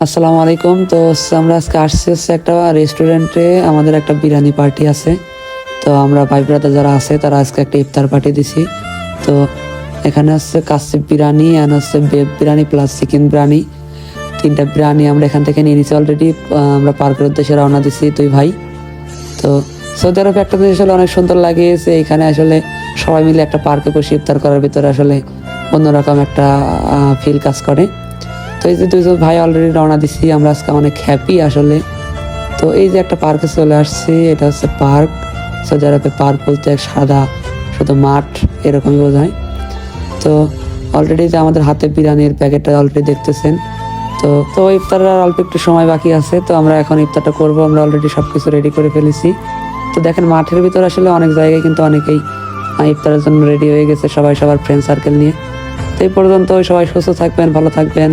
আসসালামু আলাইকুম। তো আমরা আজকে আসছি একটা রেস্টুরেন্টে, আমাদের একটা বিরিয়ানি পার্টি আছে। তো আমরা ভাই ব্রাদার যারা আছে তারা আজকে একটা ইফতার পার্টি দিছি। তো এখানে হচ্ছে কাসিফ বিরিয়ানি অ্যান্ড হচ্ছে babe biryani plus chicken biryani, তিনটা বিরিয়ানি আমরা এখান থেকে নিয়ে নিছি অলরেডি। আমরা পার্কের উদ্দেশ্যে রওনা দিছি দুই ভাই। তো সৌদি আরবে একটা জিনিস আসলে অনেক সুন্দর লাগে যে এখানে আসলে সবাই মিলে একটা পার্কে বসে ইফতার করার ভিতরে আসলে অন্যরকম একটা ফিল কাজ করে। তো এই যে দুইজন ভাই অলরেডি রওনা দিছি, আমরা আজকে অনেক হ্যাপি আসলে। তো এই যে একটা পার্কে চলে আসছি, এটা হচ্ছে পার্ক। সৌদি আরবে পার্ক বলতে এক সাদা শুধু মাঠ এরকমই বোঝায়। তো অলরেডি যে আমাদের হাতে বিরিয়ানির প্যাকেটটা অলরেডি দেখতেছেন। তো তো ইফতারের আর অল্প একটু সময় বাকি আছে, তো আমরা এখন ইফতারটা করবো। আমরা অলরেডি সব কিছু রেডি করে ফেলেছি। তো দেখেন মাঠের ভিতরে আসলে অনেক জায়গায় কিন্তু অনেকেই ইফতারের জন্য রেডি হয়ে গেছে, সবাই সবার ফ্রেন্ড সার্কেল নিয়ে। তো এই পর্যন্ত সবাই সুস্থ থাকবেন, ভালো থাকবেন।